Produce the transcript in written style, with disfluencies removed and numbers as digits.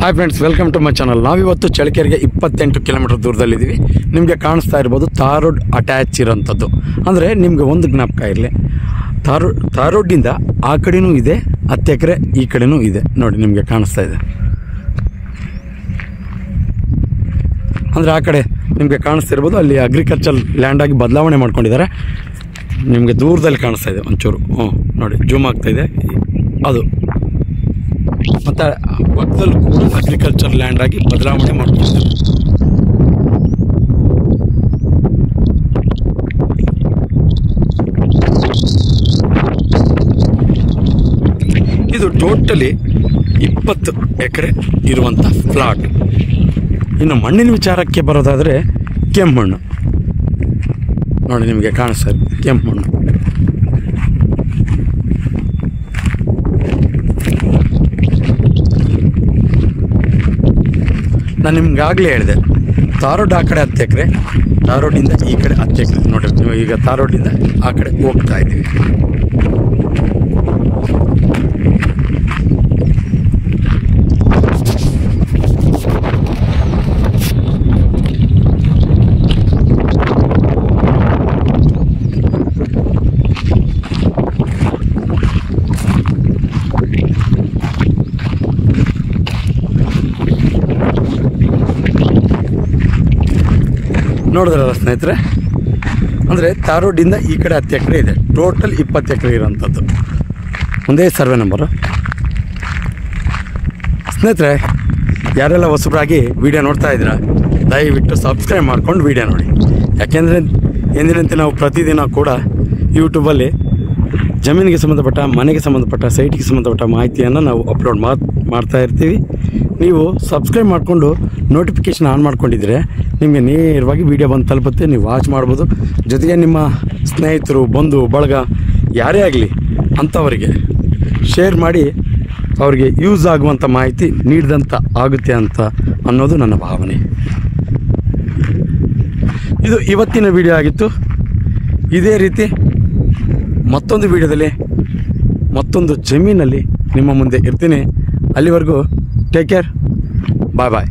Hi friends, welcome to my channel. ನಾವಿವತ್ತು ಚಳ್ಳಕೆರೆಗೆ 28 kilometre ದೂರದಲ್ಲಿದ್ದೀವಿ. ನಿಮಗೆ ಕಾಣಿಸ್ತಾ ಇರ್ಬೋದು ತಾರ್ ರೋಡ್ ಅಟ್ಯಾಚ್ ಇರೋಂಥದ್ದು. ಅಂದರೆ ನಿಮಗೆ ಒಂದು ಜ್ಞಾಪಕ ಇರಲಿ, ತಾರ್ ರೋಡಿಂದ ಆ ಕಡೆನೂ ಇದೆ, 10 ಎಕರೆ ಈ ಕಡೆನೂ ಇದೆ. ನೋಡಿ ನಿಮಗೆ ಕಾಣಿಸ್ತಾ ಇದೆ. ಅಂದರೆ ಆ ಕಡೆ ನಿಮಗೆ ಕಾಣಿಸ್ತಾ ಇರ್ಬೋದು, ಅಲ್ಲಿ ಅಗ್ರಿಕಲ್ಚರ್ ಲ್ಯಾಂಡಾಗಿ ಬದಲಾವಣೆ ಮಾಡ್ಕೊಂಡಿದ್ದಾರೆ. ನಿಮಗೆ ದೂರದಲ್ಲಿ ಕಾಣಿಸ್ತಾ ಇದೆ ಒಂಚೂರು. ನೋಡಿ ಜೂಮ್ ಆಗ್ತಾಯಿದೆ ಅದು. ಮತ್ತು ಪಕ್ಕದಲ್ಲೂ ಕೂಡ ಅಗ್ರಿಕಲ್ಚರ್ ಲ್ಯಾಂಡ್ ಆಗಿ ಬದಲಾವಣೆ ಮಾಡ್ಕೊಂಡಿದ್ದಾರೆ. ಇದು ಟೋಟಲಿ 20 ಎಕರೆ ಇರುವಂಥ ಫ್ಲಾಟ್. ಇನ್ನು ಮಣ್ಣಿನ ವಿಚಾರಕ್ಕೆ ಬರೋದಾದರೆ ಕೆಂಪು ಮಣ್ಣು ನೋಡಿ ನಿಮಗೆ ಕಾಣಿಸ್ತಾ ಇದೆ, ಕೆಂಪು ಮಣ್ಣು. ನಾನು ನಿಮ್ಗಾಗಲೇ ಹೇಳಿದೆ, ತಾರ್ ರೋಡ್ ಆ ಕಡೆ 10 ಎಕರೆ, ತಾರ್ ರೋಡಿಂದ ಈ ಕಡೆ 10 ಎಕರೆ. ನೋಡಿರಿ ನೀವು, ಈಗ ತಾರ್ ರೋಡಿಂದ ಆ ಕಡೆ ಹೋಗ್ತಾ ಇದ್ದೀವಿ. ನೋಡಿದ್ರಲ್ಲ ಸ್ನೇಹಿತರೆ, ಅಂದರೆ ತಾರ್ ರೋಡಿಂದ ಈ ಕಡೆ 10 ಎಕರೆ ಇದೆ, ಟೋಟಲ್ 20 ಎಕರೆ ಇರೋಂಥದ್ದು. ಒಂದೇ ಸರ್ವೆ ನಂಬರು. ಸ್ನೇಹಿತರೆ, ಯಾರೆಲ್ಲ ಹೊಸಬರಾಗಿ ವಿಡಿಯೋ ನೋಡ್ತಾ ಇದ್ದೀರಾ, ದಯವಿಟ್ಟು ಸಬ್ಸ್ಕ್ರೈಬ್ ಮಾಡ್ಕೊಂಡು ವಿಡಿಯೋ ನೋಡಿ. ಯಾಕೆಂದರೆ ಎಂದಿನಂತೆ ನಾವು ಪ್ರತಿದಿನ ಕೂಡ ಯೂಟ್ಯೂಬಲ್ಲಿ ಜಮೀನಿಗೆ ಸಂಬಂಧಪಟ್ಟ, ಮನೆಗೆ ಸಂಬಂಧಪಟ್ಟ, ಸೈಟಿಗೆ ಸಂಬಂಧಪಟ್ಟ ಮಾಹಿತಿಯನ್ನು ನಾವು ಅಪ್ಲೋಡ್ ಮಾಡ್ತಾ ಇರ್ತೀವಿ. ನೀವು ಸಬ್ಸ್ಕ್ರೈಬ್ ಮಾಡಿಕೊಂಡು ನೋಟಿಫಿಕೇಷನ್ ಆನ್ ಮಾಡ್ಕೊಂಡಿದ್ರೆ ನಿಮಗೆ ನೇರವಾಗಿ ವಿಡಿಯೋ ಬಂದು ತಲುಪುತ್ತೆ, ನೀವು ವಾಚ್ ಮಾಡ್ಬೋದು. ಜೊತೆಗೆ ನಿಮ್ಮ ಸ್ನೇಹಿತರು, ಬಂಧು ಬಳಗ ಯಾರೇ ಆಗಲಿ ಅಂಥವರಿಗೆ ಶೇರ್ ಮಾಡಿ ಅವರಿಗೆ ಯೂಸ್ ಆಗುವಂಥ ಮಾಹಿತಿ ನೀಡಿದಂಥ ಆಗುತ್ತೆ ಅಂತ ಅನ್ನೋದು ನನ್ನ ಭಾವನೆ. ಇದು ಇವತ್ತಿನ ವಿಡಿಯೋ ಆಗಿತ್ತು. ಇದೇ ರೀತಿ ಮತ್ತೊಂದು ವಿಡಿಯೋದಲ್ಲಿ ಮತ್ತೊಂದು ಜಮೀನಲ್ಲಿ ನಿಮ್ಮ ಮುಂದೆ ಇರ್ತೀನಿ. ಅಲ್ಲಿವರೆಗೂ ಟೇಕ್ ಕೇರ್, ಬಾಯ್ ಬಾಯ್.